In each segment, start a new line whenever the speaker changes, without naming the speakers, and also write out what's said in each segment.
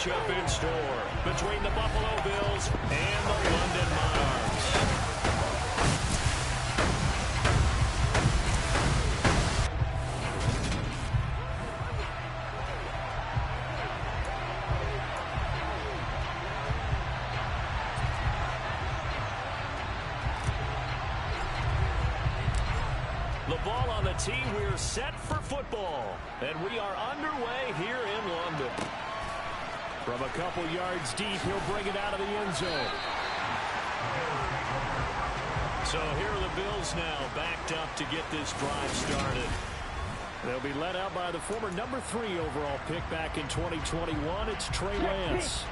matchup in store between the Buffalo Bills and the London Monarchs. The ball on the tee. We're set for football. And we are underway here in London. From a couple yards deep, he'll bring it out of the end zone. So here are the Bills now, backed up to get this drive started. They'll be led out by the former number 3 overall pick back in 2021. It's Trey Lance.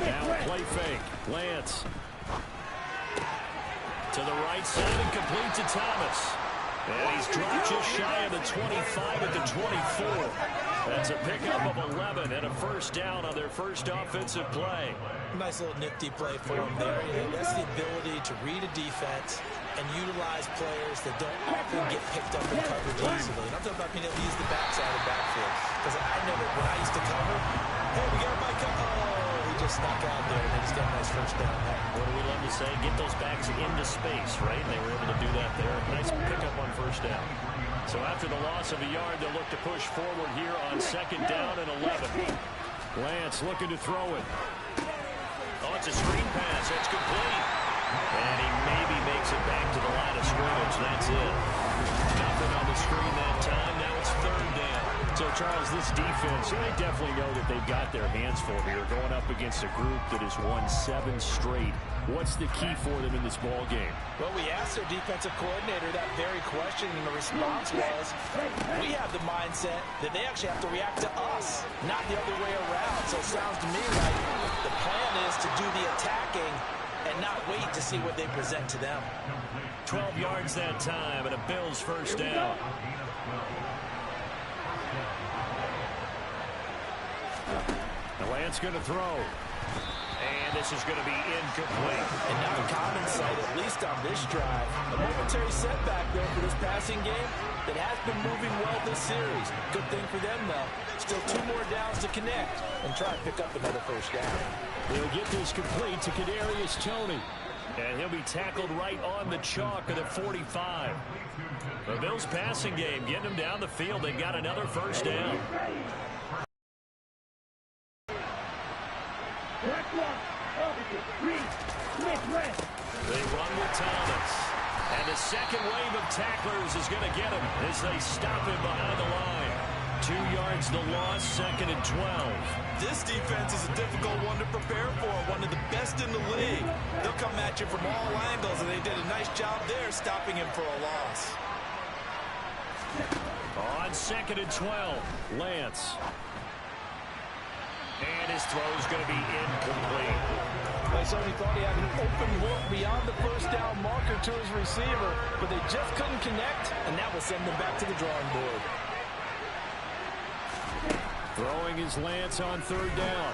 Now play fake. Lance. To the right side and complete to Thomas. And he's dropped just shy of the 25 at the 24. That's a pickup of 11 and a first down on their first offensive play.
Nice little nifty play for him there. That's the ability to read a defense and utilize players that don't often get picked up and covered easily. And I'm talking about being able to use the backside of the backfield. Because I know that when I used to cover, hey, we got a bike up. Oh, he just snuck out there, and he's got a nice first down there.
What do we love to say? Get those backs into space, right? And they were able to do that there. Nice pickup on first down. So after the loss of a yard, they'll look to push forward here on second down and 11. Lance looking to throw it. Oh, it's a screen pass. That's complete. And he maybe makes it back to the line of scrimmage. That's it. Nothing on the screen that time. Now it's third down. So, Charles, this defense, they definitely know that they've got their hands full here, going up against a group that has won 7 straight. What's the key for them in this ball game?
Well, we asked their defensive coordinator that very question, and the response was, we have the mindset that they actually have to react to us, not the other way around. So it sounds to me like the plan is to do the attacking and not wait to see what they present to them.
12 yards that time, and a Bills first down. The Lance going to throw. And this is going to be incomplete.
And now the common sight, at least on this drive. A momentary setback, though, for this passing game that has been moving well this series. Good thing for them, though. Still 2 more downs to connect and try to pick up another first down.
He'll get this complete to Kadarius Toney. And he'll be tackled right on the chalk of the 45. The Bills passing game, getting them down the field. They've got another first down. They run with Thomas. And the second wave of tacklers is going to get him as they stop him behind the line. 2 yards the loss, second and 12.
This defense is a difficult one to prepare for, one of the best in the league. They'll come at you from all angles, and they did a nice job there stopping him for a loss.
On second and 12, Lance. And his throw is going to be incomplete.
They certainly thought he had an open look beyond the first down marker to his receiver, but they just couldn't connect, and that will send them back to the drawing board.
Throwing his Lance on third down.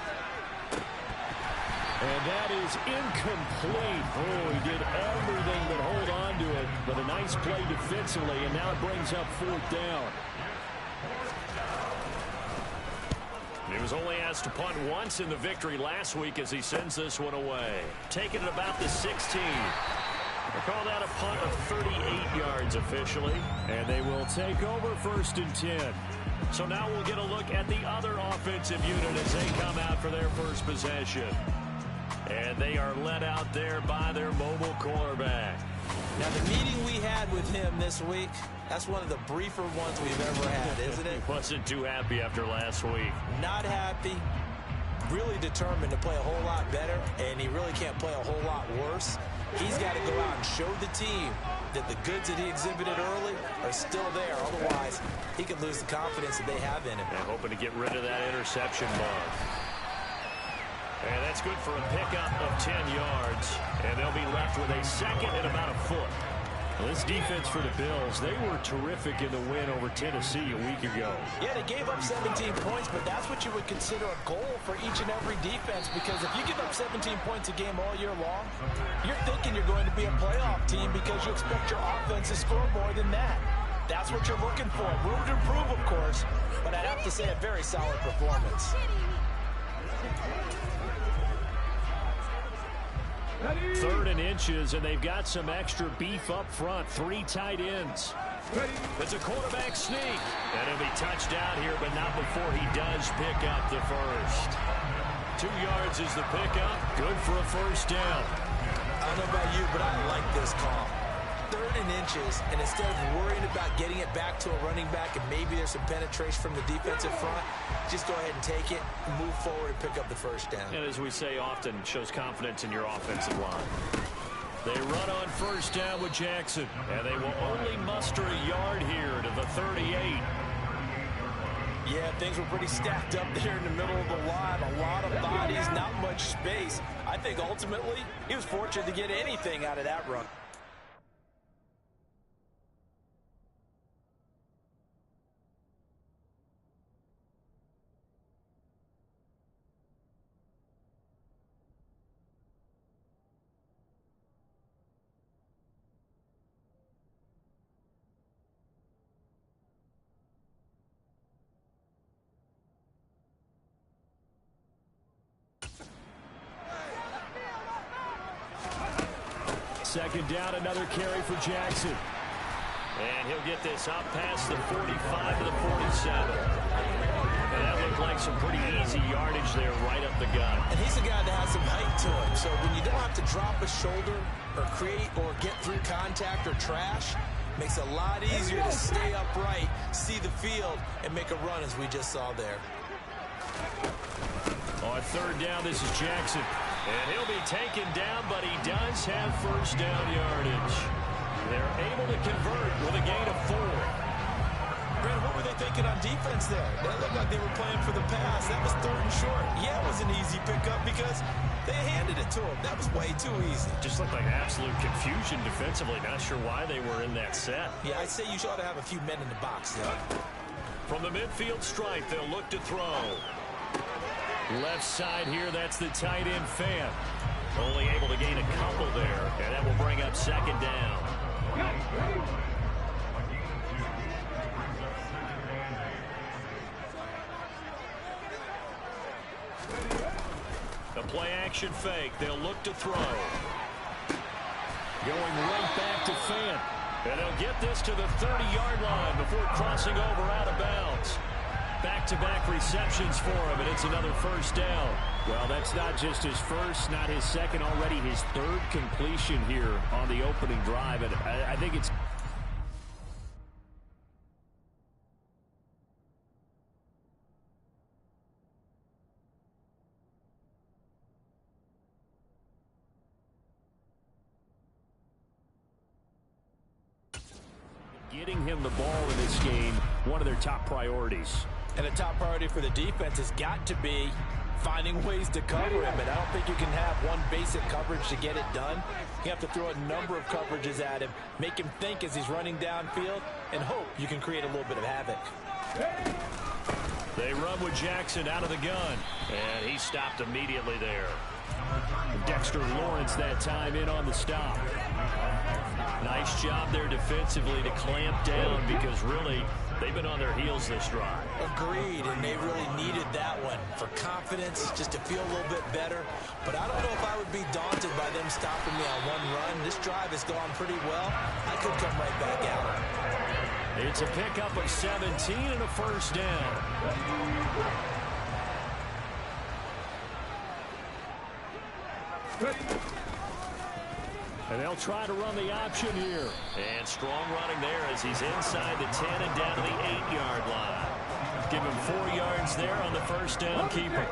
And that is incomplete. Oh, he did everything but hold on to it. But a nice play defensively, and now it brings up fourth down. He was only asked to punt once in the victory last week as he sends this one away. Taking it about the 16. They call that a punt of 38 yards officially. And they will take over first and 10. So now we'll get a look at the other offensive unit as they come out for their first possession. And they are led out there by their mobile quarterback.
Now, the meeting we had with him this week, that's one of the briefer ones we've ever had, isn't it?
He wasn't too happy after last week.
Not happy. Really determined to play a whole lot better, and he really can't play a whole lot worse. He's got to go out and show the team that the goods that he exhibited early are still there. Otherwise, he could lose the confidence that they have in him.
And hoping to get rid of that interception bug. And that's good for a pickup of 10 yards. And they'll be left with a second and about a foot. Well, this defense for the Bills, they were terrific in the win over Tennessee a week ago.
Yeah, they gave up 17 points, but that's what you would consider a goal for each and every defense, because if you give up 17 points a game all year long, you're thinking you're going to be a playoff team because you expect your offense to score more than that. That's what you're looking for. Room to improve, of course, but I'd have to say a very solid performance.
3rd and inches, and they've got some extra beef up front. 3 tight ends. It's a quarterback sneak. And he'll be touched out here, but not before he does pick up the first. 2 yards is the pickup. Good for a first down.
I don't know about you, but I like this call. 3rd and inches, and instead of worrying about getting it back to a running back and maybe there's some penetration from the defensive front, just go ahead and take it, move forward, and pick up the first down.
And as we say often, shows confidence in your offensive line. They run on first down with Jackson, and they will only muster a yard here to the 38.
Yeah, things were pretty stacked up there in the middle of the line. A lot of bodies, not much space. I think ultimately he was fortunate to get anything out of that run.
Second down, another carry for Jackson. And he'll get this up past the 45 to the 47. And that looked like some pretty easy yardage there right up the gut.
And he's a guy that has some height to him. So when you don't have to drop a shoulder or create or get through contact or trash, makes it a lot easier to stay upright, see the field, and make a run as we just saw there.
On 3rd down, this is Jackson. And he'll be taken down, but he does have first down yardage. They're able to convert with a gain of 4.
Brandon, what were they thinking on defense there? That looked like they were playing for the pass. That was 3rd and short. Yeah, it was an easy pickup because they handed it to him. That was way too easy.
Just looked like absolute confusion defensively. Not sure why they were in that set.
Yeah, I'd say you ought to have a few men in the box there.
From the midfield stripe, they'll look to throw. Left side here, that's the tight end Fan. Only able to gain a couple there, and that will bring up 2nd down. The play action fake, they'll look to throw. Going right back to Fan. And they'll get this to the 30-yard line before crossing over out of bounds. Back-to-back receptions for him, and it's another first down. Well, that's not just his first, not his second, already his 3rd completion here on the opening drive. And I think it's... Getting him the ball in this game, one of their top priorities.
And a top priority for the defense has got to be finding ways to cover him. And I don't think you can have one basic coverage to get it done. You have to throw a number of coverages at him, make him think as he's running downfield, and hope you can create a little bit of havoc.
They run with Jackson out of the gun, and he stopped immediately there. Dexter Lawrence that time in on the stop. Nice job there defensively to clamp down because really they've been on their heels this drive.
Agreed, and they really needed that one for confidence, just to feel a little bit better. But I don't know if I would be daunted by them stopping me on one run. This drive has gone pretty well. I could come right back out.
It's a pickup of 17 and a first down. And they'll try to run the option here. And strong running there as he's inside the 10 and down to the 8-yard line. Give him 4 yards there on the first down keeper.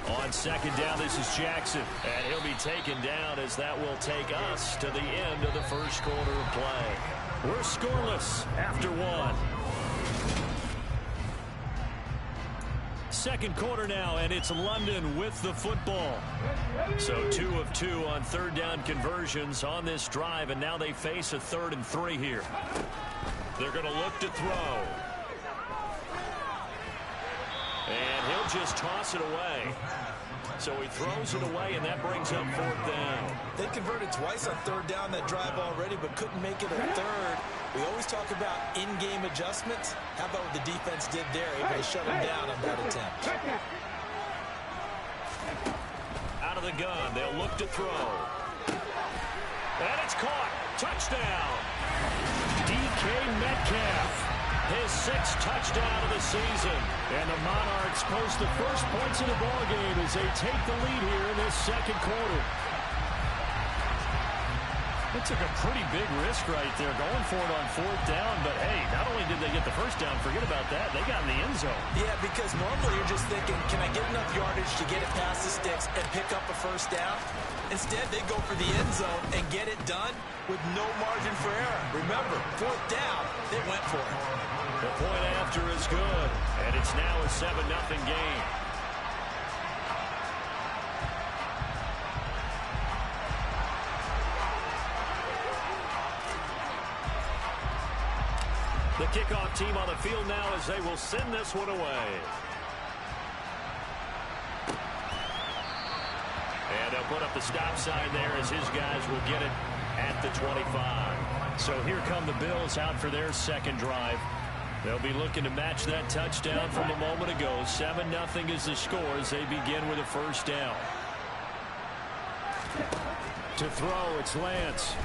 On 2nd down, this is Jackson. And he'll be taken down as that will take us to the end of the first quarter of play. We're scoreless after 1. second quarter now, and it's London with the football. So 2 of 2 on third down conversions on this drive, and now they face a 3rd and 3 here. They're going to look to throw. And he'll just toss it away. So he throws it away, and that brings up 4th down.
They converted twice on 3rd down that drive already, but couldn't make it a 3rd. We always talk about in-game adjustments. How about what the defense did there, able to shut him down on that attempt.
Out of the gun, they'll look to throw. And it's caught. Touchdown. DK Metcalf. His 6th touchdown of the season. And the Monarchs post the first points of the ballgame as they take the lead here in this second quarter. They took a pretty big risk right there going for it on 4th down. But, hey, not only did they get the first down, forget about that, they got in the end zone.
Yeah, because normally you're just thinking, can I get enough yardage to get it past the sticks and pick up a first down? Instead, they go for the end zone and get it done with no margin for error. Remember, 4th down, they went for it.
The point after is good, and it's now a 7-0 game. The kickoff team on the field now as they will send this one away. And they'll put up the stop sign there as his guys will get it at the 25. So here come the Bills out for their second drive. They'll be looking to match that touchdown from a moment ago. 7-0 is the score as they begin with a first down. To throw, it's Lance.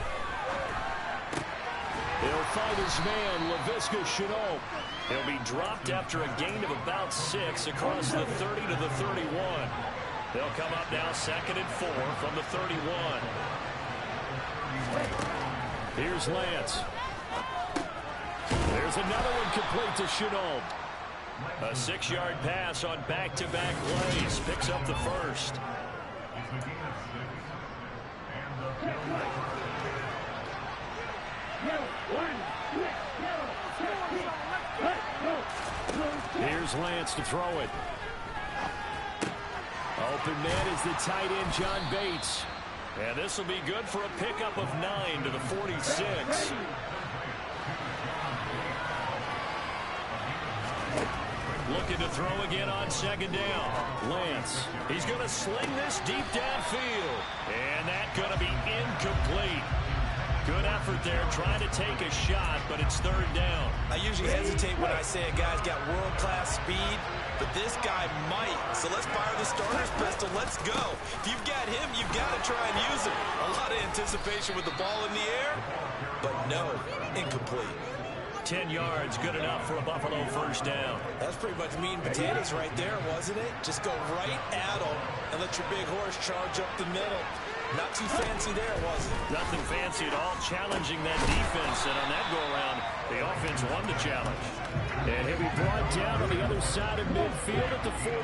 He'll find his man, Laviska Shenault. He'll be dropped after a gain of about 6 across the 30 to the 31. They'll come up now 2nd and 4 from the 31. Here's Lance. There's another one complete to Shenault. A 6-yard pass on back-to-back plays. Picks up the first. Here's Lance to throw it. Open man is the tight end, John Bates. And this will be good for a pickup of 9 to the 46. Looking to throw again on 2nd down. Lance. He's going to sling this deep downfield. And that's going to be incomplete. Good effort there, trying to take a shot, but it's 3rd down.
I usually hesitate when I say a guy's got world-class speed, but this guy might. So let's fire the starter's pistol. Let's go. If you've got him, you've got to try and use him. A lot of anticipation with the ball in the air, but no, incomplete.
10 yards, good enough for a Buffalo first down.
That's pretty much meat and potatoes right there, wasn't it? Just go right at them and let your big horse charge up the middle. Not too fancy there, was it?
Nothing fancy at all, challenging that defense. And on that go-around, the offense won the challenge. And he'll be brought down on the other side of midfield at the 43.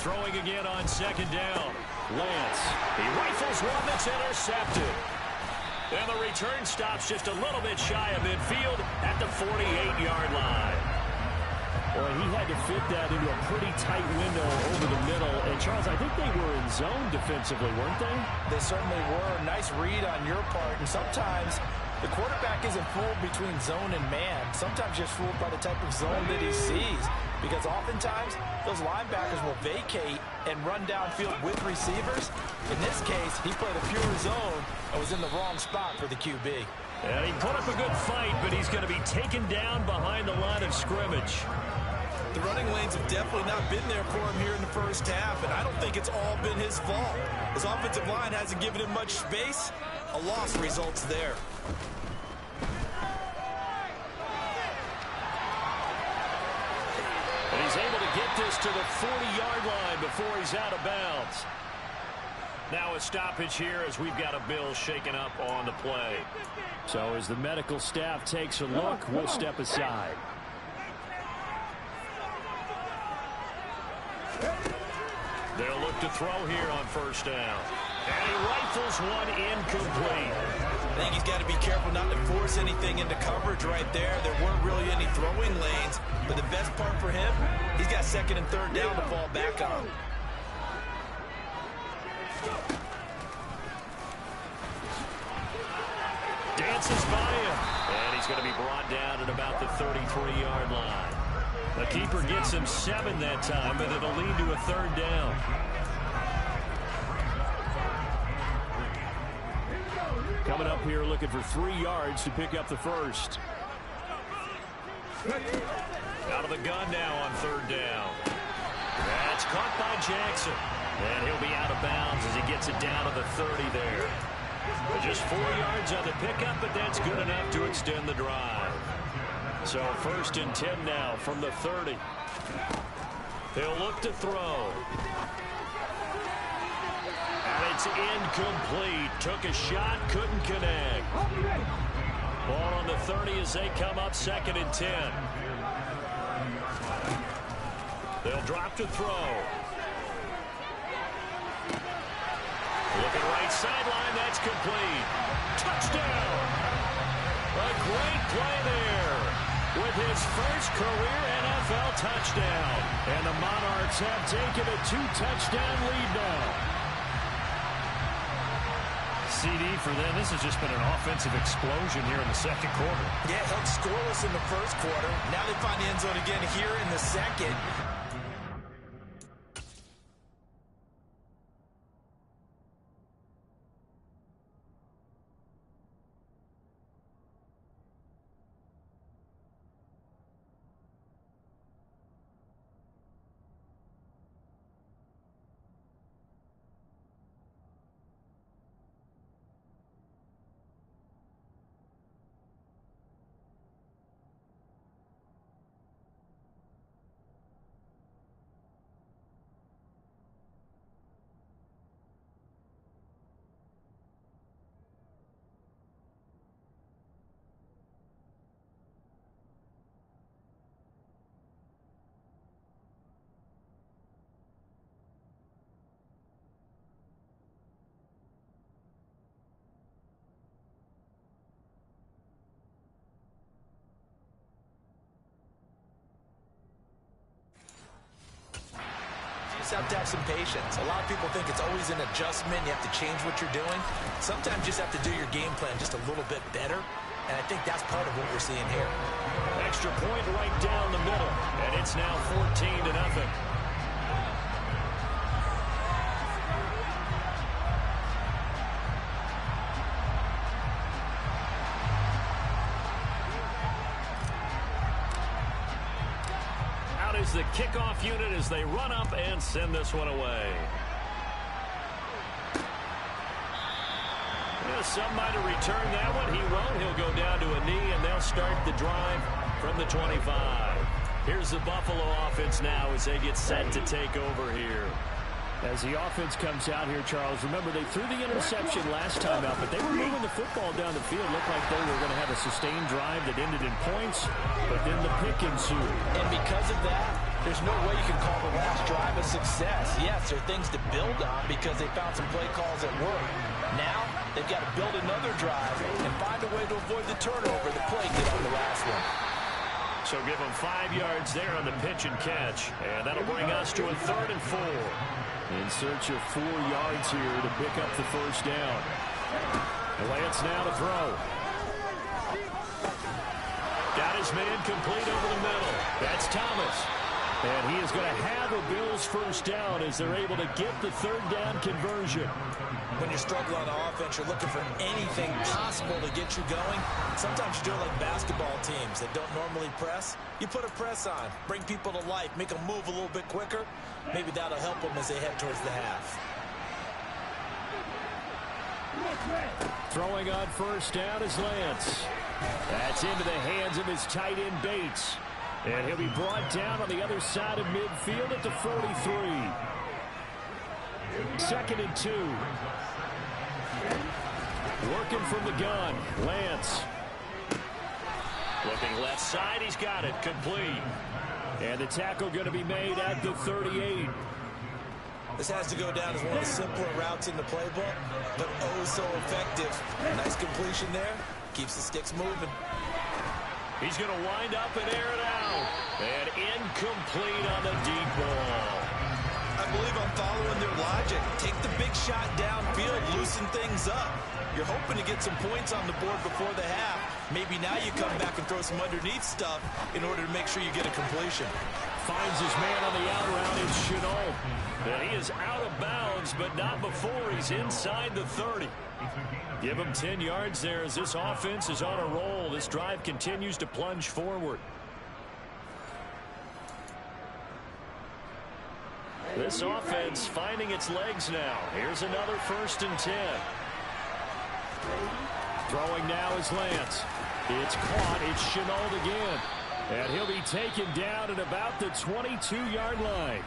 Throwing again on 2nd down. Lance. He rifles one that's intercepted. And the return stops just a little bit shy of midfield at the 48-yard line. Well, he had to fit that into a pretty tight window over the middle. And, Charles, I think they were in zone defensively, weren't they?
They certainly were. Nice read on your part. And sometimes the quarterback isn't fooled between zone and man. Sometimes you're fooled by the type of zone that he sees. Because oftentimes, those linebackers will vacate and run downfield with receivers. In this case, he played a pure zone and was in the wrong spot for the QB.
And he put up a good fight, but he's going to be taken down behind the line of scrimmage.
The running lanes have definitely not been there for him here in the first half, and I don't think it's all been his fault. His offensive line hasn't given him much space. A loss results there.
And he's able to get this to the 40-yard line before he's out of bounds. Now a stoppage here as we've got a Bill shaken up on the play. So as the medical staff takes a look, we'll step aside. They'll look to throw here on first down. And he rifles one incomplete.
I think he's got to be careful not to force anything into coverage right there. There weren't really any throwing lanes, but the best part for him, he's got second and third down to fall back on.
Dances by him, and he's going to be brought down at about the 33-yard line. The keeper gets him 7 that time, but it'll lead to a third down. Coming up here looking for 3 yards to pick up the first. Out of the gun now on third down. That's caught by Jackson. And he'll be out of bounds as he gets it down to the 30 there. Just 4 yards on the pickup, but that's good enough to extend the drive. So 1st and 10 now from the 30. They'll look to throw. And it's incomplete. Took a shot, couldn't connect. Ball on the 30 as they come up 2nd and 10. They'll drop to throw. Looking right sideline, that's complete. Touchdown! A great play there with his first career NFL touchdown. And the Monarchs have taken a 2-touchdown lead now. CD for them, this has just been an offensive explosion here in the second quarter.
Yeah, held scoreless in the first quarter. Now they find the end zone again here in the second. Have to have some patience. A lot of people think it's always an adjustment. You have to change what you're doing. Sometimes you just have to do your game plan just a little bit better, and I think that's part of what we're seeing here.
Extra point right down the middle, and it's now 14-0. Is the kickoff unit as they run up and send this one away. Yeah, some might have returned that one. He won't. He'll go down to a knee, and they'll start the drive from the 25. Here's the Buffalo offense now as they get set to take over here. As the offense comes out here, Charles, remember they threw the interception last time out, but they were moving the football down the field. Looked like they were going to have a sustained drive that ended in points, but then the pick ensued.
And because of that, there's no way you can call the last drive a success. Yes, there are things to build on because they found some play calls that work. Now, they've got to build another drive and find a way to avoid the turnover the play did on the last one.
So give them 5 yards there on the pitch and catch, and that'll bring us to a 3rd and 4. In search of 4 yards here to pick up the first down. Lance now to throw. Got his man complete over the middle. That's Thomas. And he is going to have a Bills first down as they're able to get the 3rd down conversion.
When you're struggling on offense, you're looking for anything possible to get you going. Sometimes you do it like basketball teams that don't normally press. You put a press on, bring people to life, make them move a little bit quicker. Maybe that'll help them as they head towards the half.
Throwing on first down is Lance. That's into the hands of his tight end Bates. And he'll be brought down on the other side of midfield at the 43. 2nd and 2. Working from the gun, Lance. Looking left side, he's got it, complete. And the tackle going to be made at the 38.
This has to go down as one of the simpler routes in the playbook, but oh so effective. Nice completion there. Keeps the sticks moving.
He's going to wind up and air it out. And incomplete on the deep ball.
I believe I'm following their logic. Take the big shot downfield, loosen things up. You're hoping to get some points on the board before the half. Maybe now you come back and throw some underneath stuff in order to make sure you get a completion.
Finds his man on the out route. It's Chenault. And he is out of bounds, but not before he's inside the 30. Give him 10 yards there as this offense is on a roll. This drive continues to plunge forward. This offense finding its legs now. Here's another 1st and 10. Throwing now is Lance. It's caught. It's Chenault again. And he'll be taken down at about the 22-yard line.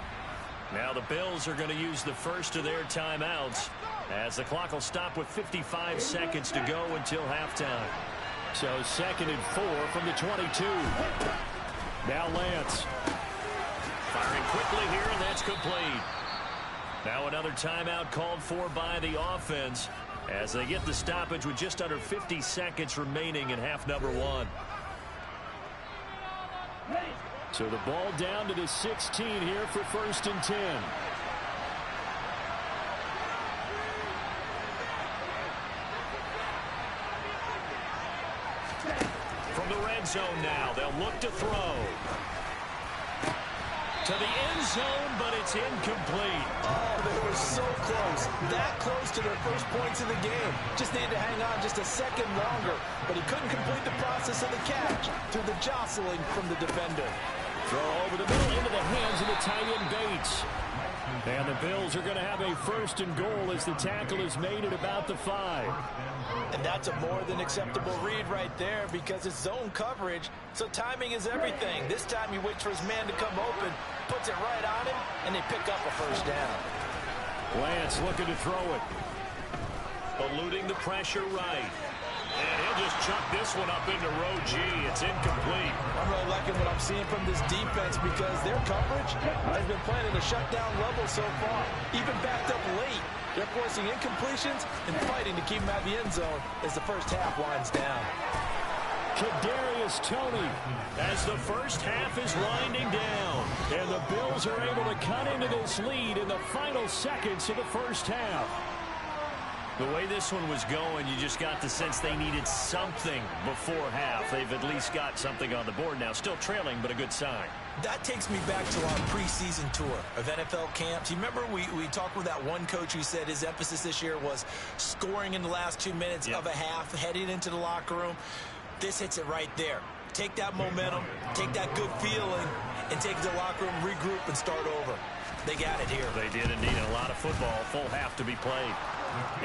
Now the Bills are going to use the first of their timeouts as the clock will stop with 55 seconds to go until halftime. So 2nd and 4 from the 22. Now Lance. Firing quickly here, and that's complete. Now another timeout called for by the offense as they get the stoppage with just under 50 seconds remaining in half number 1. So the ball down to the 16 here for 1st and 10. From the red zone now, they'll look to throw. To the end zone, but it's incomplete.
Oh, they were so close. That close to their first points in the game. Just needed to hang on just a second longer. But he couldn't complete the process of the catch through the jostling from the defender.
Throw over the middle into the hands of the tight end Bates. And the Bills are going to have a 1st and goal as the tackle is made at about the 5.
And that's a more than acceptable read right there because it's zone coverage, so timing is everything. This time he waits for his man to come open, puts it right on him, and they pick up a 1st down.
Lance looking to throw it. Eluding the pressure right. And he'll just chuck this one up into row G. It's incomplete.
I'm really liking what I'm seeing from this defense because their coverage has been playing at a shutdown level so far. Even backed up late, they're forcing incompletions and fighting to keep them out of the end zone as the first half winds down.
Kadarius Toney as the first half is winding down. And the Bills are able to cut into this lead in the final seconds of the first half. The way this one was going, you just got the sense they needed something before half. They've at least got something on the board now. Still trailing, but a good sign.
That takes me back to our preseason tour of NFL camps. You remember we talked with that one coach who said his emphasis this year was scoring in the last 2 minutes of a half, heading into the locker room. This hits it right there. Take that momentum, take that good feeling, and take it to the locker room, regroup, and start over. They got it here.
They did indeed. A lot of football, full half to be played.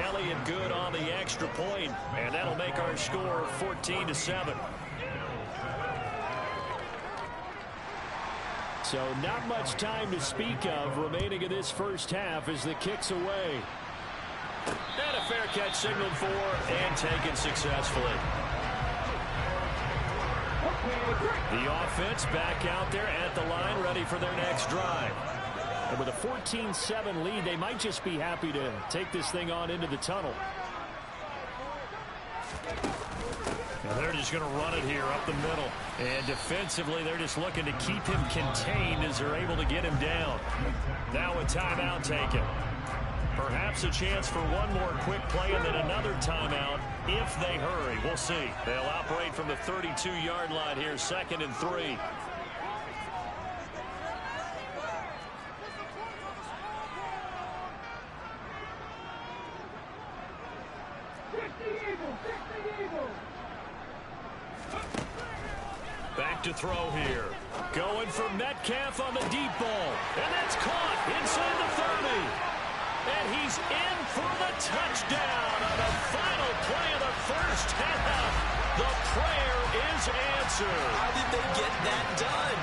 Elliott good on the extra point, and that'll make our score 14-7. So not much time to speak of remaining in this first half as the kick's away. And a fair catch signaled for and taken successfully. The offense back out there at the line, ready for their next drive. And with a 14-7 lead, they might just be happy to take this thing on into the tunnel. And they're just going to run it here up the middle. And defensively, they're just looking to keep him contained as they're able to get him down. Now a timeout taken. Perhaps a chance for one more quick play and then another timeout if they hurry. We'll see. They'll operate from the 32-yard line here, 2nd and 3. Back to throw here. Going for Metcalf on the deep ball. And that's caught inside the 30. And he's in for the touchdown on the final play of the first half. The prayer is answered.
How did they get that done?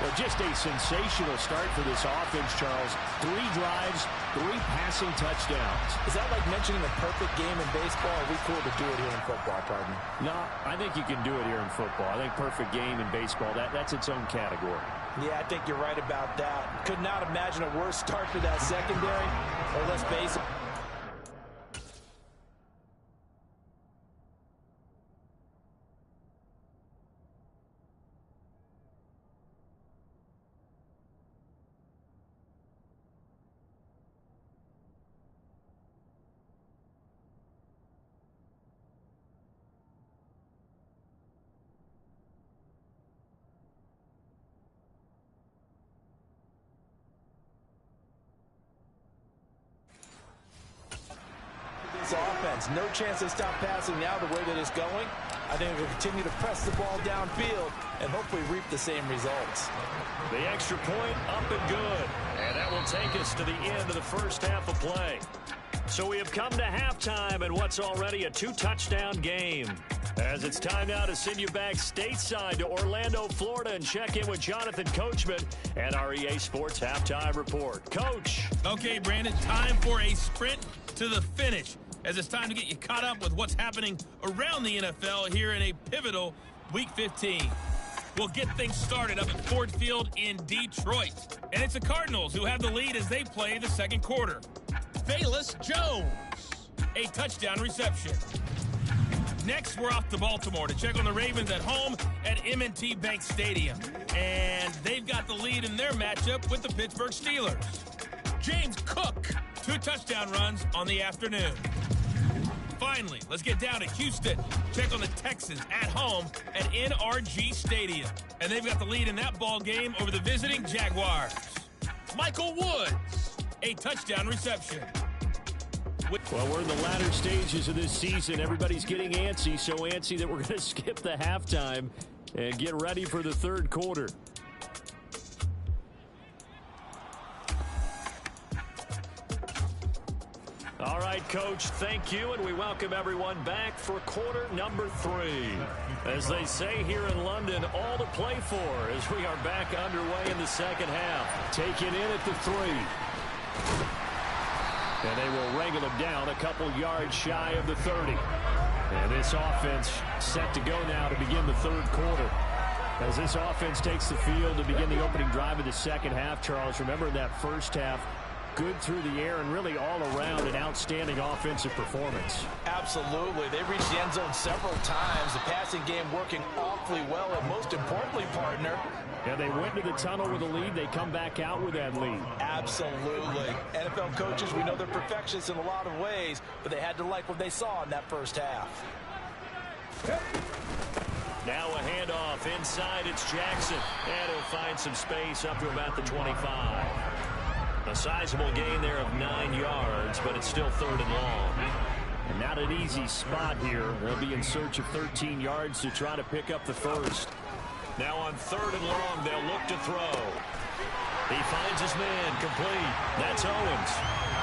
Well, just a sensational start for this offense, Charles. 3 drives, 3 passing touchdowns.
Is that like mentioning a perfect game in baseball? Are we cool to do it here in football, pardon me?
No, I think you can do it here in football. I think perfect game in baseball, that's its own category.
Yeah, I think you're right about that. Could not imagine a worse start for that secondary. Or let's face it. Offense. No chance they stop passing now the way that it's going. I think we'll continue to press the ball downfield and hopefully reap the same results.
The extra point up and good. And that will take us to the end of the first half of play. So we have come to halftime in what's already a 2-touchdown game. As it's time now to send you back stateside to Orlando, Florida, and check in with Jonathan Coachman and our EA Sports Halftime Report. Coach.
Okay, Brandon, time for a sprint to the finish, as it's time to get you caught up with what's happening around the NFL here in a pivotal Week 15. We'll get things started up at Ford Field in Detroit. And it's the Cardinals who have the lead as they play the second quarter. Velus Jones, a touchdown reception. Next, we're off to Baltimore to check on the Ravens at home at M&T Bank Stadium. And they've got the lead in their matchup with the Pittsburgh Steelers. James Cook, 2 touchdown runs on the afternoon. Finally, let's get down to Houston. Check on the Texans at home at NRG Stadium. And they've got the lead in that ball game over the visiting Jaguars. Michael Woods, a touchdown reception.
Well, we're in the latter stages of this season. Everybody's getting antsy, so antsy that we're going to skip the halftime and get ready for the third quarter. All right, Coach, thank you, and we welcome everyone back for quarter number 3. As they say here in London, all to play for as we are back underway in the second half. Taken in at the 3. And they will wrangle him down a couple yards shy of the 30. And this offense set to go now to begin the third quarter. As this offense takes the field to begin the opening drive of the second half, Charles, remember in that first half, good through the air and really all around an outstanding offensive performance.
Absolutely. They reached the end zone several times. The passing game working awfully well, and most importantly, partner,
yeah, they went to the tunnel with a lead. They come back out with that lead.
Absolutely. NFL coaches, we know they're perfectionists in a lot of ways, but they had to like what they saw in that first half.
Now a handoff inside. It's Jackson. And he'll find some space up to about the 25. A sizable gain there of 9 yards, but it's still third and long. And not an easy spot here. They'll be in search of 13 yards to try to pick up the first. Now on third and long, they'll look to throw. He finds his man, complete. That's Owens.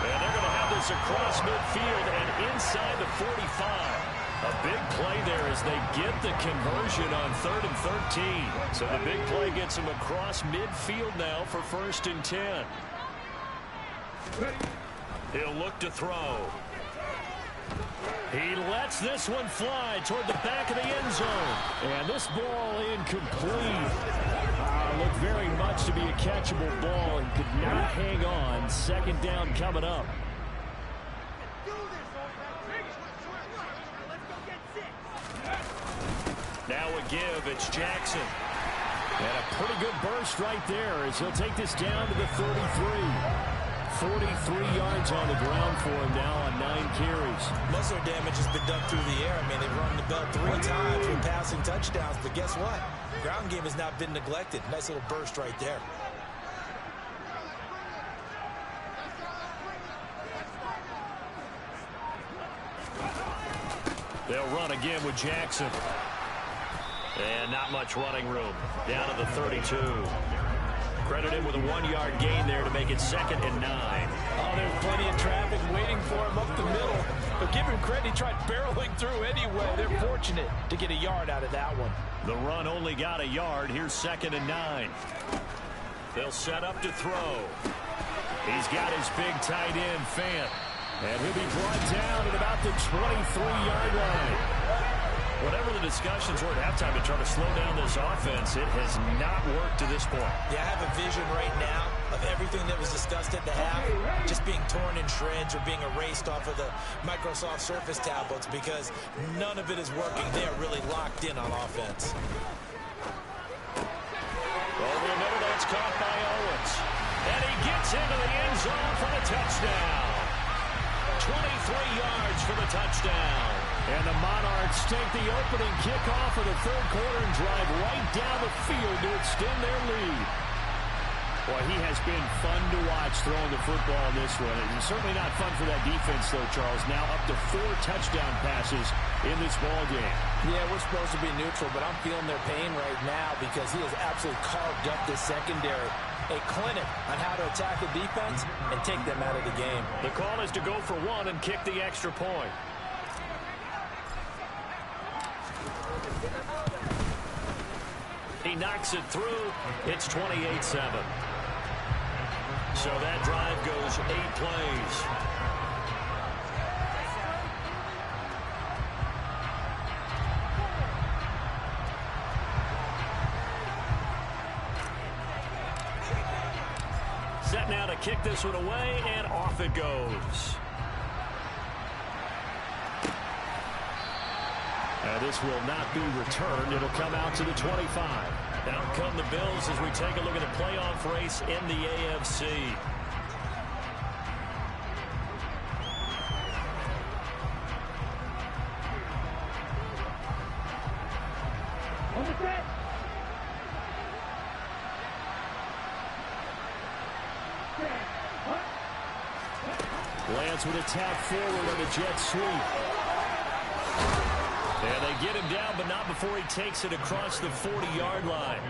And they're going to have this across midfield and inside the 45. A big play there as they get the conversion on 3rd and 13. So the big play gets them across midfield now for 1st and 10. He'll look to throw. He lets this one fly toward the back of the end zone. And this ball incomplete. Looked very much to be a catchable ball and could not hang on. Second down coming up. Now a give. It's Jackson. And a pretty good burst right there as he'll take this down to the 33. 43 yards on the ground for him now on 9 carries.
Most of their damage has been done through the air. I mean, they've run the bell 3 times with passing touchdowns, but guess what? The ground game has not been neglected. Nice little burst right there.
They'll run again with Jackson. And not much running room. Down to the 32. Credited with a 1-yard gain there to make it 2nd and 9.
Oh, there's plenty of traffic waiting for him up the middle. But give him credit, he tried barreling through anyway. They're fortunate to get a yard out of that one.
The run only got a yard. Here's 2nd and 9. They'll set up to throw. He's got his big tight end, Fant. And he'll be brought down at about the 23-yard line. Whatever the discussions were at halftime to try to slow down this offense, it has not worked to this point.
Yeah, I have a vision right now of everything that was discussed at the half just being torn in shreds or being erased off of the Microsoft Surface tablets because none of it is working. They are really locked in on offense.
Over the middle, that's caught by Owens. And he gets into the end zone for the touchdown. 23 yards for the touchdown. And the Monarchs take the opening kickoff of the third quarter and drive right down the field to extend their lead. Well, he has been fun to watch throwing the football in this one. It's certainly not fun for that defense, though, Charles. Now up to 4 touchdown passes in this ball game.
Yeah, we're supposed to be neutral, but I'm feeling their pain right now because he has absolutely carved up this secondary. A clinic on how to attack the defense and take them out of the game.
The call is to go for 1 and kick the extra point. He knocks it through. It's 28-7. So that drive goes 8 plays. Set now to kick this one away, and off it goes. This will not be returned. It'll come out to the 25. Down come the Bills as we take a look at the playoff race in the AFC. Lance with a tap forward on the jet sweep. And they get him down, but not before he takes it across the 40-yard line.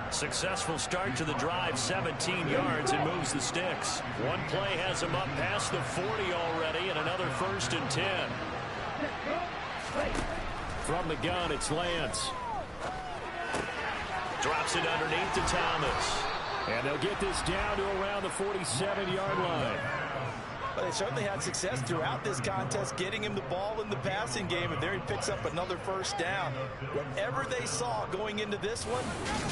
Successful start to the drive, 17 yards, and moves the sticks. One play has him up past the 40 already, and another 1st and 10. From the gun, it's Lance. Drops it underneath to Thomas. And they'll get this down to around the 47-yard line.
But they certainly had success throughout this contest, getting him the ball in the passing game, and there he picks up another 1st down. Whatever they saw going into this one,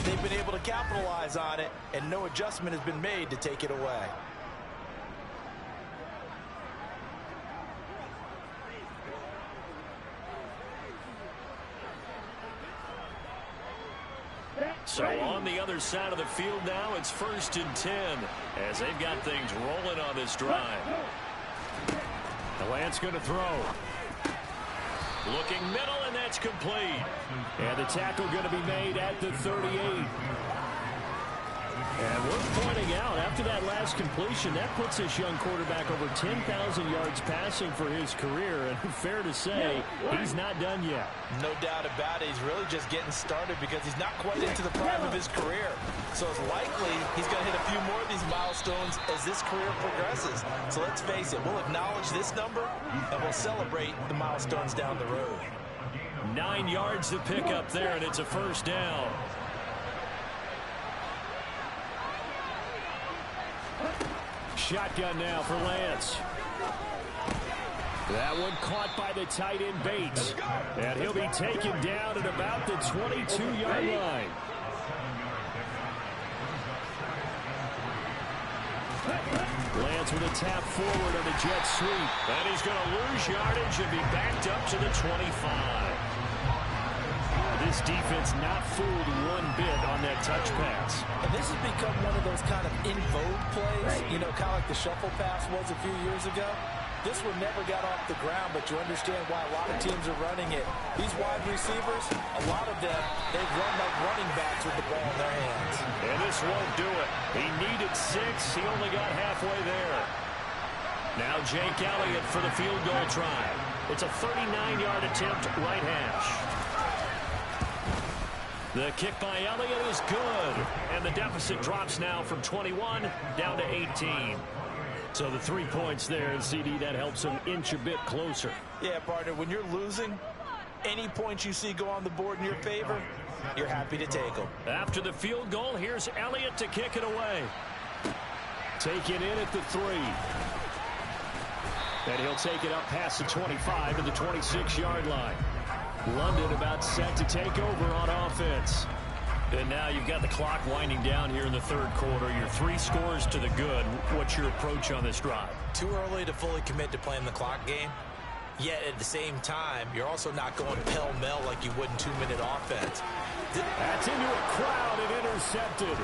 they've been able to capitalize on it, and no adjustment has been made to take it away.
So on the other side of the field now, it's 1st and 10 as they've got things rolling on this drive. The Lance going to throw. Looking middle, and that's complete. And the tackle going to be made at the 38. And worth pointing out, after that last completion, that puts this young quarterback over 10,000 yards passing for his career. And fair to say, he's not done yet.
No doubt about it. He's really just getting started because he's not quite into the prime of his career. So it's likely he's going to hit a few more of these milestones as this career progresses. So let's face it, we'll acknowledge this number, and we'll celebrate the milestones down the road.
9 yards to pick up there, and it's a 1st down. Shotgun now for Lance. That one caught by the tight end Bates. And he'll be taken down at about the 22-yard line. Lance with a tap forward on the jet sweep. And he's going to lose yardage and be backed up to the 25. This defense not fooled one bit on that touch pass.
And this has become one of those kind of in vogue plays, you know, kind of like the shuffle pass was a few years ago. This one never got off the ground, but you understand why a lot of teams are running it. These wide receivers, a lot of them, they've run like running backs with the ball in their hands.
And this won't do it. He needed 6. He only got halfway there. Now Jake Elliott for the field goal try. It's a 39-yard attempt, right hash. The kick by Elliott is good. And the deficit drops now from 21 down to 18. So the 3 points there, and CD, that helps him inch a bit closer.
Yeah, partner, when you're losing, any points you see go on the board in your favor, you're happy to take them.
After the field goal, here's Elliott to kick it away. Taken in at the 3. And he'll take it up past the 25 to the 26-yard line. London about set to take over on offense. And now you've got the clock winding down here in the third quarter. Your 3 scores to the good. What's your approach on this drive?
Too early to fully commit to playing the clock game. Yet at the same time, you're also not going pell-mell like you would in 2-minute offense.
That's into a crowd and intercepted.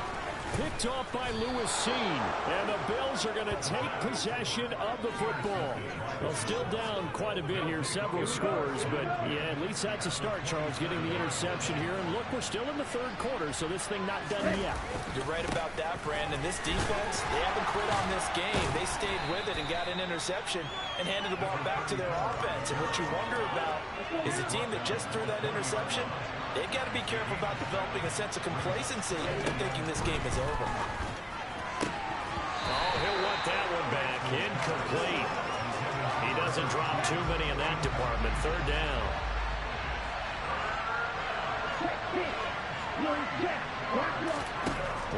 Picked off by Lewis Seen. And the Bills are going to take possession of the football. Well, still down quite a bit here, several scores. But, yeah, at least that's a start, Charles, getting the interception here. And, look, we're still in the third quarter, so this thing not done yet.
You're right about that, Brandon. This defense, they haven't quit on this game. They stayed with it and got an interception and handed the ball back to their offense. And what you wonder about is a team that just threw that interception, they've got to be careful about developing a sense of complacency and thinking this game is over.
Oh, he'll want that one back. Incomplete. He doesn't drop too many in that department. Third down.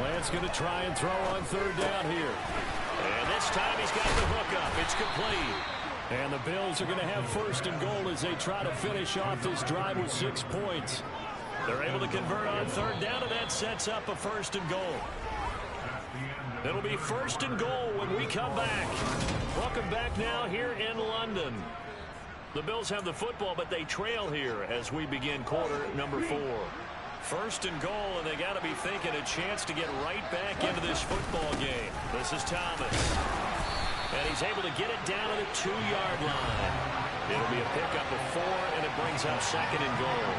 Lance going to try and throw on third down here. And this time he's got the hook up. It's complete. And the Bills are going to have first and goal as they try to finish off this drive with 6 points. They're able to convert on third down, and that sets up a first and goal. It'll be first and goal when we come back. Welcome back now here in London. The Bills have the football, but they trail here as we begin quarter number 4. First and goal, and they got to be thinking a chance to get right back into this football game. This is Thomas. And he's able to get it down to the 2-yard line. It'll be a pickup of 4, and it brings up second and goal.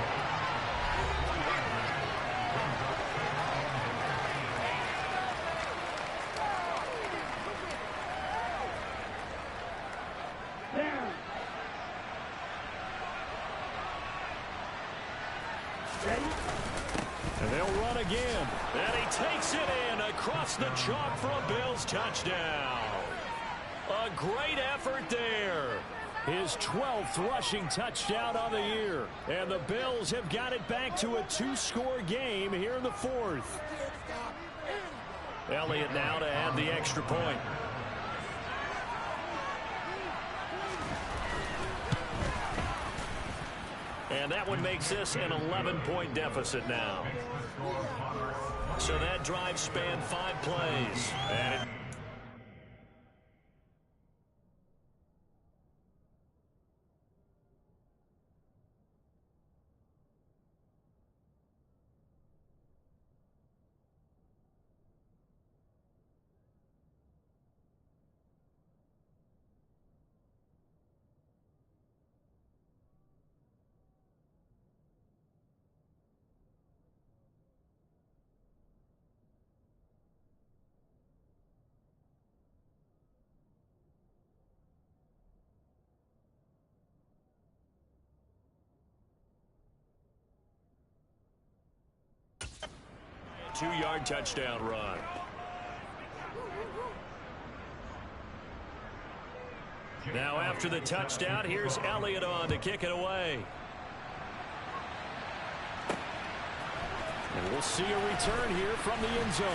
And they'll run again. And he takes it in across the chalk for a Bills touchdown. A great effort there. His 12th rushing touchdown on the year. And the Bills have got it back to a 2-score game here in the 4th. Elliott now to add the extra point. And that one makes this an 11-point deficit now. So that drive spanned 5 plays. And two-yard touchdown run. Now after the touchdown, here's Elliott on to kick it away. And we'll see a return here from the end zone.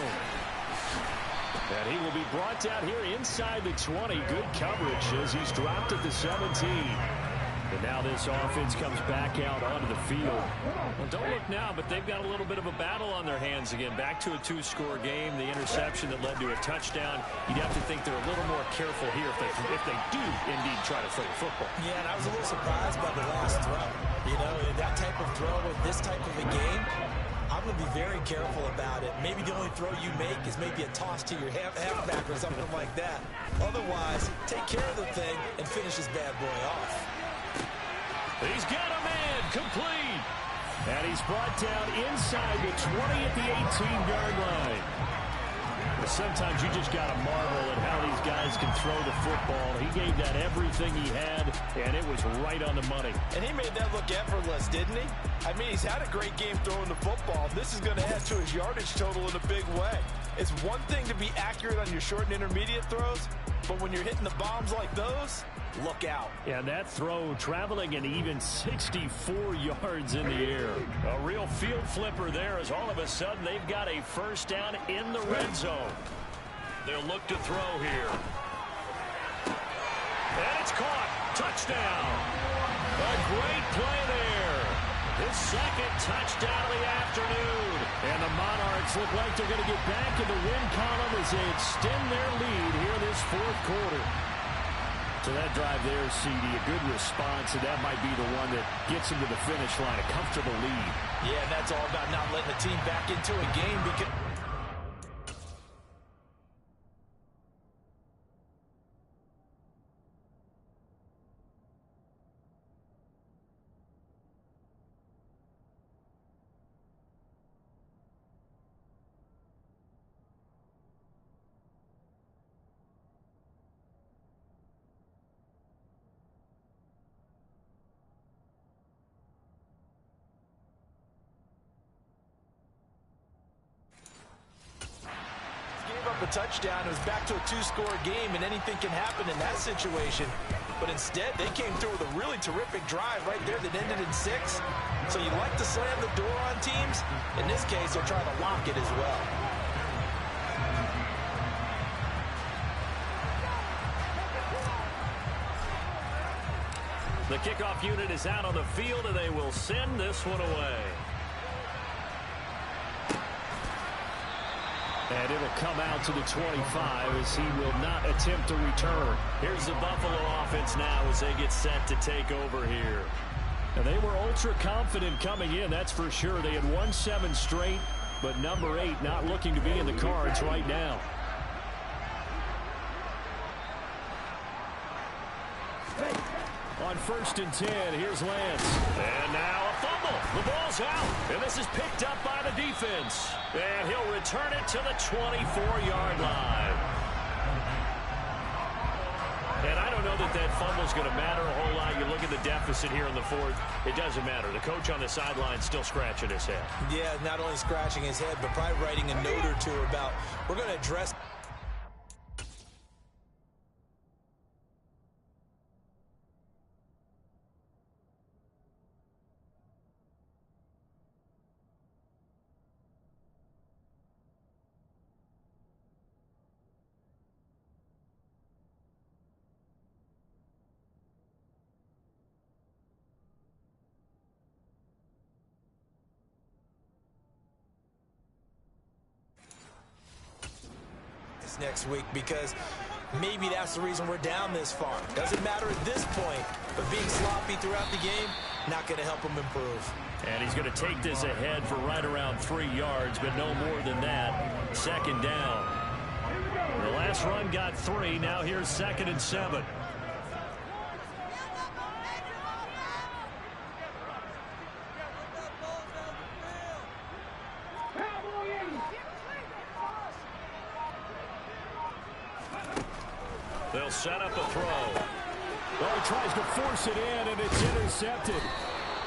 And he will be brought down here inside the 20. Good coverage as he's dropped at the 17. And now this offense comes back out onto the field. Well, don't look now, but they've got a little bit of a battle on their hands again. Back to a 2-score game. The interception that led to a touchdown. You'd have to think they're a little more careful here if they do indeed try to throw the football.
Yeah, and I was a little surprised by the last throw. You know, that type of throw in this type of a game, I'm going to be very careful about it. Maybe the only throw you make is maybe a toss to your halfback or something like that. Otherwise, take care of the thing and finish this bad boy off.
He's got a man, complete. And he's brought down inside the 20 at the 18-yard line. Well, sometimes you just got to marvel at how these guys can throw the football. He gave that everything he had, and it was right on the money.
And he made that look effortless, didn't he? I mean, he's had a great game throwing the football. This is going to add to his yardage total in a big way. It's one thing to be accurate on your short and intermediate throws, but when you're hitting the bombs like those, look out.
And that throw traveling an even 64 yards in the air. A real field flipper there as all of a sudden they've got a first down in the red zone. They'll look to throw here. And it's caught. Touchdown. A great play there. His second touchdown of the afternoon. And the Monarchs look like they're going to get back in the win column as they extend their lead here in this fourth quarter. So that drive there, CD, a good response, and that might be the one that gets them to the finish line, a comfortable lead.
Yeah, and that's all about not letting the team back into a game because... a touchdown. It was back to a two-score game, and anything can happen in that situation. But instead, they came through with a really terrific drive right there that ended in 6. So you like to slam the door on teams. In this case, they're trying to lock it as well.
The kickoff unit is out on the field, and they will send this one away. And it'll come out to the 25 as he will not attempt to return. Here's the Buffalo offense now as they get set to take over here. And they were ultra confident coming in, that's for sure. They had won 7 straight, but number 8 not looking to be in the cards right now. On 1st and 10, here's Lance. And now a fumble. The ball's out. And this is picked up by the defense. And he'll return it to the 24-yard line. And I don't know that that fumble's going to matter a whole lot. You look at the deficit here in the 4th. It doesn't matter. The coach on the sideline still scratching his head.
Yeah, not only scratching his head, but probably writing a note or two about we're going to address... next week, because maybe that's the reason we're down this far. Doesn't matter at this point, but being sloppy throughout the game, not going to help him improve.
And he's going to take this ahead for right around 3 yards, but no more than that. 2nd down. The last run got 3. Now here's 2nd and 7. They'll set up a throw. Well, he tries to force it in, and it's intercepted.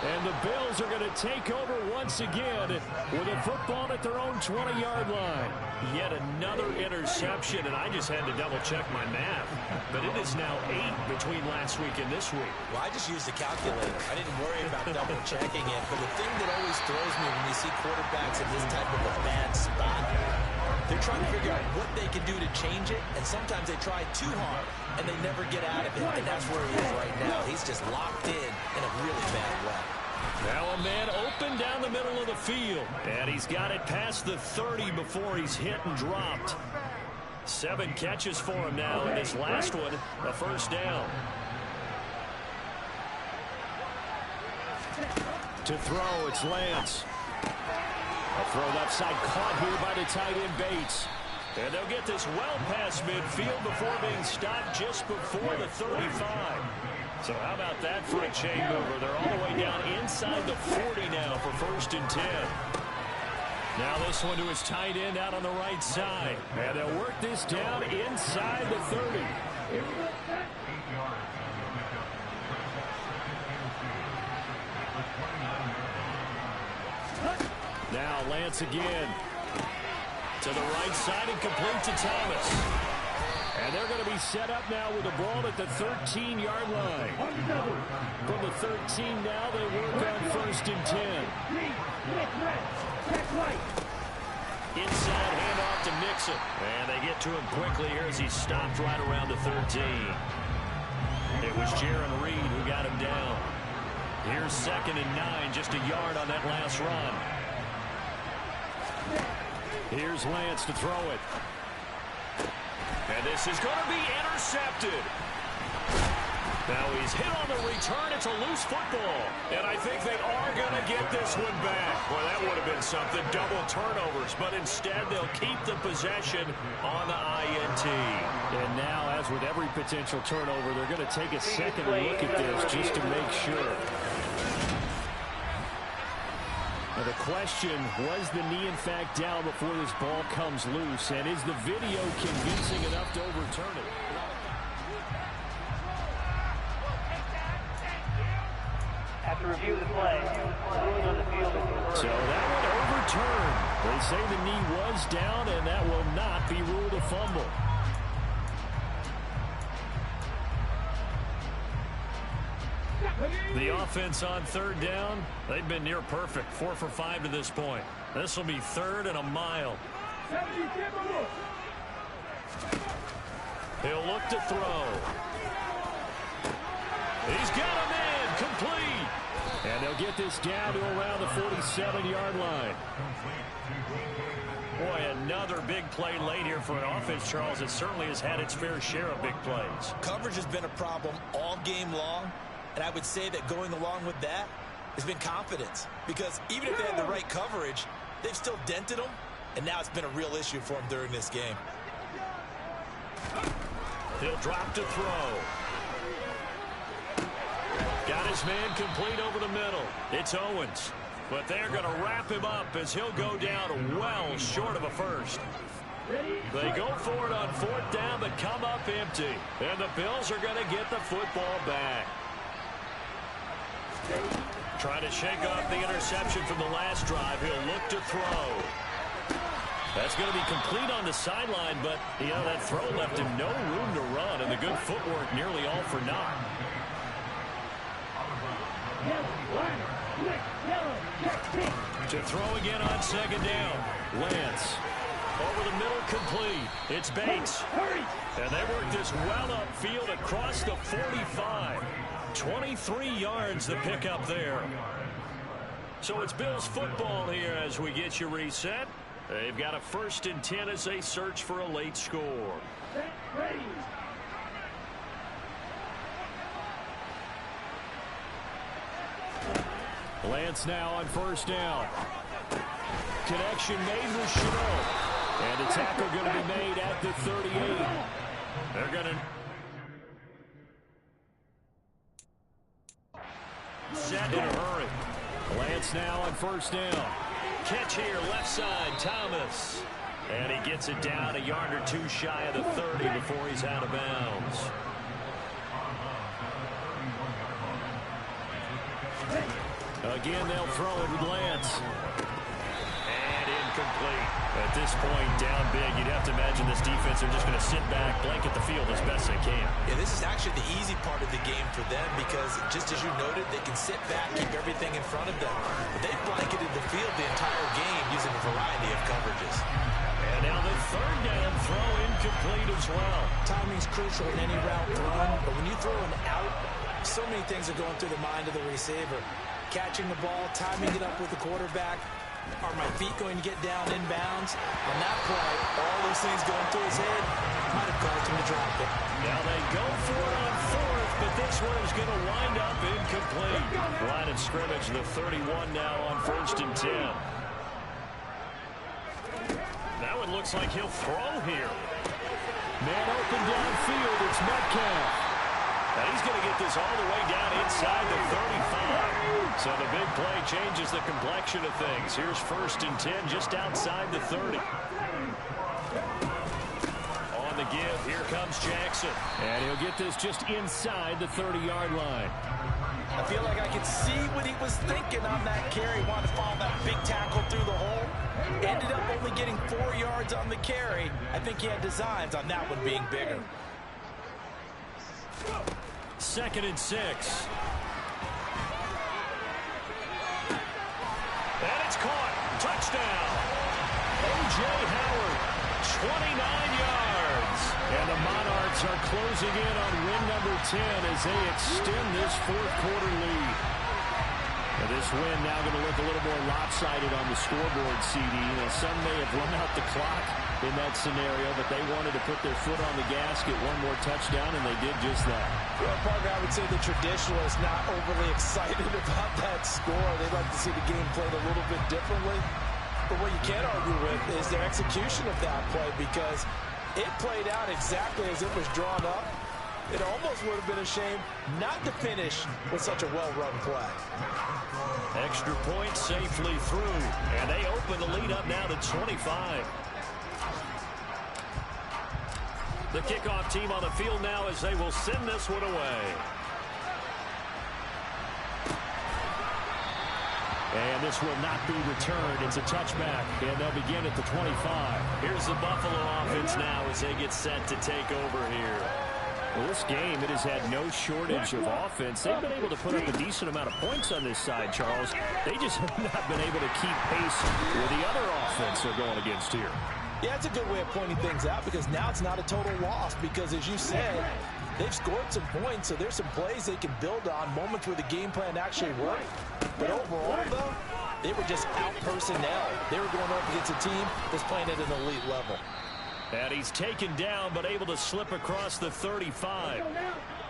And the Bills are going to take over once again with a football at their own 20-yard line. Yet another interception, and I just had to double-check my math. But it is now 8 between last week and this week.
Well, I just used a calculator. I didn't worry about double-checking it. But the thing that always throws me when you see quarterbacks in this type of a bad spot, they're trying to figure out what they can do to change it, and sometimes they try too hard, and they never get out of it, and that's where he is right now. He's just locked in a really bad way.
Now a man open down the middle of the field, and he's got it past the 30 before he's hit and dropped. 7 catches for him now, and his last one, a 1st down. To throw, it's Lance. A throw left side caught here by the tight end Bates. And they'll get this well past midfield before being stopped just before the 35. So how about that for a chain mover? They're all the way down inside the 40 now for 1st and 10. Now this one to his tight end out on the right side. And they'll work this down inside the 30. Now Lance again. To the right side and complete to Thomas. And they're going to be set up now with the ball at the 13-yard line. From the 13 now, they work on 1st and 10. Inside handoff to Mixon. And they get to him quickly here as he stopped right around the 13. It was Jaron Reed who got him down. Here's 2nd and 9, just a yard on that last run. Here's Lance to throw it. And this is going to be intercepted. Now he's hit on the return. It's a loose football. And I think they are going to get this one back. Well, that would have been something. Double turnovers. But instead, they'll keep the possession on the INT.
And now, as with every potential turnover, they're going to take a second look at this just to make sure. Now the question, was the knee in fact down before this ball comes loose? And is the video convincing enough to overturn it?
After review of the play, ruling on the field is
so that one overturned. They say the knee was down, and that will not be ruled a fumble.
The offense on 3rd down, they've been near perfect. 4 for 5 to this point. This will be 3rd and a mile. He'll look to throw. He's got him in, complete.
And they'll get this down to around the 47-yard line.
Boy, another big play late here for an offense, Charles. It certainly has had its fair share of big plays.
Coverage has been a problem all game long. And I would say that going along with that has been confidence. Because even if they had the right coverage, they've still dented them. And now it's been a real issue for them during this game.
He'll drop to throw. Got his man complete over the middle. It's Owens. But they're going to wrap him up as he'll go down well short of a first. They go for it on 4th down, but come up empty. And the Bills are going to get the football back. Trying to shake off the interception from the last drive. He'll look to throw. That's going to be complete on the sideline, but, you know, that throw left him no room to run, and the good footwork nearly all for naught. To throw again on 2nd down. Lance. Over the middle, complete. It's Bates. And they work this well upfield across the 45. 23 yards the pickup there. So it's Bills football here as we get you reset. They've got a 1st and 10 as they search for a late score.
Lance now on 1st down. Connection made with Chenault. And a tackle going to be made at the 38.
They're going to set in a hurry.
Lance now on 1st down.
Catch here, left side, Thomas. And he gets it down a yard or 2 shy of the 30 before he's out of bounds.
Again, they'll throw it with Lance.
And incomplete. At this point, down big, you'd have to imagine this defense are just going to sit back, blanket the field as best they can.
Yeah, this is actually the easy part of the game for them because, just as you noted, they can sit back, keep everything in front of them. But they've blanketed the field the entire game using a variety of coverages.
And now the 3rd down throw incomplete as well.
Timing's crucial in any route run, but when you throw an out, so many things are going through the mind of the receiver. Catching the ball, timing it up with the quarterback. Are my feet going to get down inbounds? On that play, all those things going through his head might have caused him to drop it.
Now they go for it on 4th, but this one is going to wind up incomplete. Line of scrimmage, the 31 now on 1st and 10. That one looks like he'll throw here.
Man open downfield, it's Metcalf.
And he's going to get this all the way down inside the 35. So the big play changes the complexion of things. Here's 1st and 10 just outside the 30. On the give, here comes Jackson.
And he'll get this just inside the 30-yard line.
I feel like I could see what he was thinking on that carry. Wanted to follow that big tackle through the hole. Ended up only getting 4 yards on the carry. I think he had designs on that one being bigger.
2nd and 6. And it's caught. Touchdown. O.J. Howard, 29 yards. And the Monarchs are closing in on win number 10 as they extend this 4th quarter lead.
And this win now going to look a little more lopsided on the scoreboard, CD. Some may have run out the clock in that scenario, but they wanted to put their foot on the gas, get one more touchdown, and they did just that.
Well, partner, I would say the traditionalists not overly excited about that score. They'd like to see the game played a little bit differently. But what you can't argue with is their execution of that play, because it played out exactly as it was drawn up. It almost would have been a shame not to finish with such a well-run play.
Extra point safely through, and they open the lead up now to 25. The kickoff team on the field now as they will send this one away. And this will not be returned. It's a touchback, and they'll begin at the 25. Here's the Buffalo offense now as they get set to take over here. Well, this game, it has had no shortage of offense. They've been able to put up a decent amount of points on this side, Charles. They just have not been able to keep pace with the other offense they're going against here.
Yeah, it's a good way of pointing things out, because now it's not a total loss, because as you said, they've scored some points, so there's some plays they can build on, moments where the game plan actually worked. But overall, though, they were just out personnel. They were going up against a team that's playing at an elite level.
And he's taken down, but able to slip across the 35.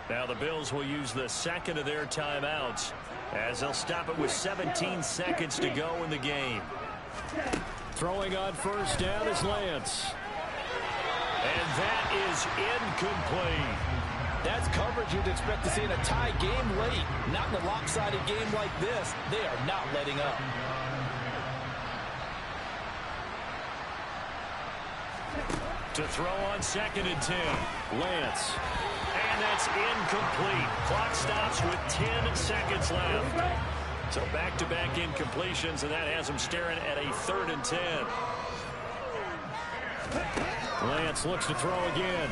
Now the Bills will use the second of their timeouts, as they'll stop it with 17 seconds to go in the game.
Throwing on first down is Lance.
And that is incomplete.
That's coverage you'd expect to see in a tie game late. Not in a lopsided game like this. They are not letting up.
To throw on 2nd and 10.
Lance.
And that's incomplete. Clock stops with 10 seconds left. So back-to-back incompletions, and that has him staring at a 3rd and 10.
Lance looks to throw again.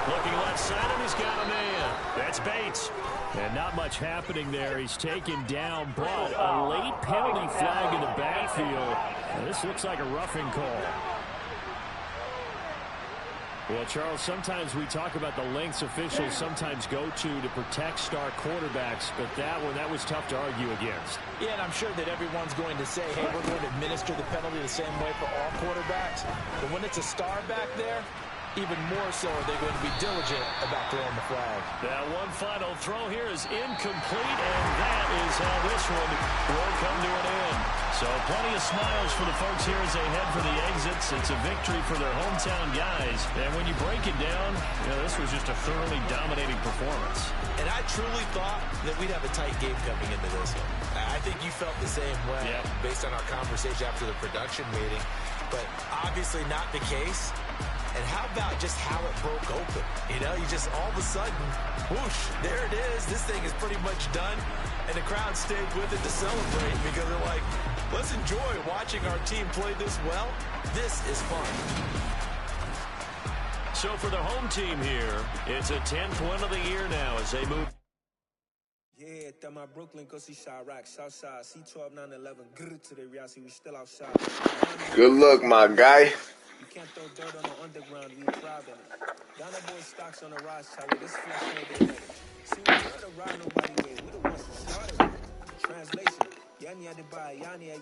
Looking left side, and he's got a man. That's Bates.
And not much happening there. He's taken down, but a late penalty flag in the backfield. And this looks like a roughing call. Well, Charles, sometimes we talk about the lengths officials sometimes go to protect star quarterbacks, but that one, that was tough to argue against.
Yeah, and I'm sure that everyone's going to say, hey, we're going to administer the penalty the same way for all quarterbacks. But when it's a star back there, even more so are they going to be diligent about throwing the flag.
That one final throw here is incomplete, and that is how this one will come to an end. So plenty of smiles for the folks here as they head for the exits. It's a victory for their hometown guys. And when you break it down, this was just a thoroughly dominating performance.
And I truly thought that we'd have a tight game coming into this one. I think you felt the same way based on our conversation after the production meeting. But obviously not the case. And how about just how it broke open? You just all of a sudden, whoosh, there it is. This thing is pretty much done. And the crowd stayed with it to celebrate because they're like, let's enjoy watching our team play this well. This is fun.
So for the home team here, it's a 10th win of the year now as they move.
Yeah, that my Brooklyn, go see Chirac, Southside, C12, 911, good to the reality, we still outside.
Good luck, my guy.
You can't throw dirt on the underground, we proud of it. Ghana boy stocks on the rise, Charlie, this flash on the net. See, we try to ride nobody way, we the ones who started it. Translation, Yani had to buy, Yani